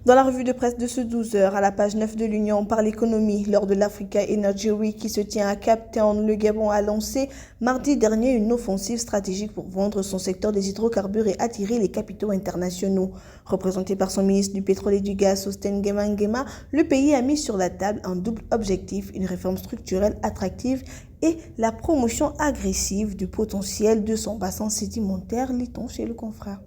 Dans la revue de presse de ce 12h, à la page 9 de l'Union, on parle économie. Lors de l'Africa Energy Week qui se tient à Cape Town, le Gabon a lancé mardi dernier une offensive stratégique pour vendre son secteur des hydrocarbures et attirer les capitaux internationaux. Représenté par son ministre du pétrole et du gaz, Sostène Nguema, le pays a mis sur la table un double objectif, une réforme structurelle attractive et la promotion agressive du potentiel de son bassin sédimentaire, lit-on chez le confrère.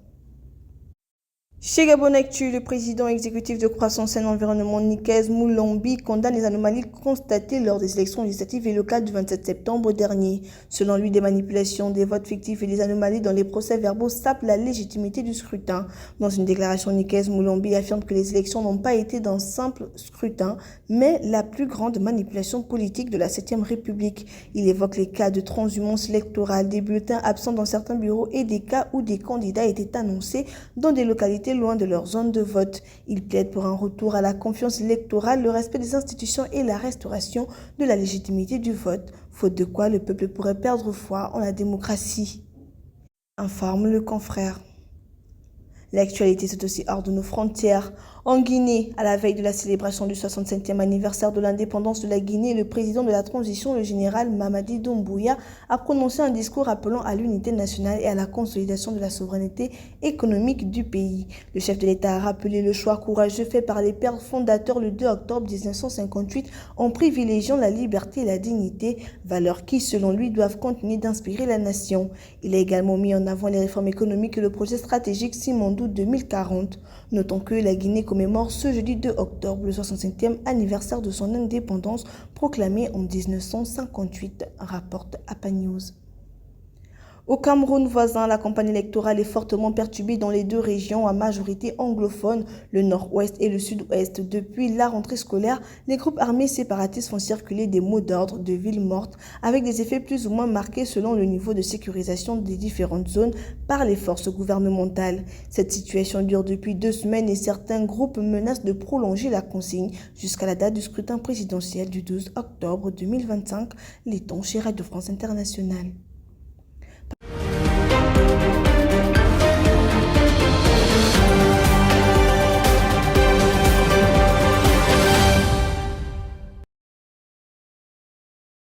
Chez Gabon Actu, le président exécutif de Croissance et Environnement Nikes Moulambi condamne les anomalies constatées lors des élections législatives et locales du 27 septembre dernier. Selon lui, des manipulations, des votes fictifs et des anomalies dans les procès-verbaux sapent la légitimité du scrutin. Dans une déclaration, Nikes Moulambi affirme que les élections n'ont pas été d'un simple scrutin, mais la plus grande manipulation politique de la 7e République. Il évoque les cas de transhumance électorale, des bulletins absents dans certains bureaux et des cas où des candidats étaient annoncés dans des localités loin de leur zone de vote. Il plaide pour un retour à la confiance électorale, le respect des institutions et la restauration de la légitimité du vote, faute de quoi le peuple pourrait perdre foi en la démocratie. Informe le confrère. L'actualité, c'est aussi hors de nos frontières. En Guinée, à la veille de la célébration du 65e anniversaire de l'indépendance de la Guinée, le président de la transition, le général Mamadi Doumbouya, a prononcé un discours appelant à l'unité nationale et à la consolidation de la souveraineté économique du pays. Le chef de l'État a rappelé le choix courageux fait par les pères fondateurs le 2 octobre 1958 en privilégiant la liberté et la dignité, valeurs qui, selon lui, doivent continuer d'inspirer la nation. Il a également mis en avant les réformes économiques et le projet stratégique Simandou 2040. Notons que la Guinée commémore ce jeudi 2 octobre le 65e anniversaire de son indépendance proclamée en 1958, rapporte APA News. Au Cameroun voisin, la campagne électorale est fortement perturbée dans les deux régions à majorité anglophone, le nord-ouest et le sud-ouest. Depuis la rentrée scolaire, les groupes armés séparatistes font circuler des mots d'ordre de villes mortes avec des effets plus ou moins marqués selon le niveau de sécurisation des différentes zones par les forces gouvernementales. Cette situation dure depuis 2 semaines et certains groupes menacent de prolonger la consigne jusqu'à la date du scrutin présidentiel du 12 octobre 2025, lit-on chez Radio France Internationale.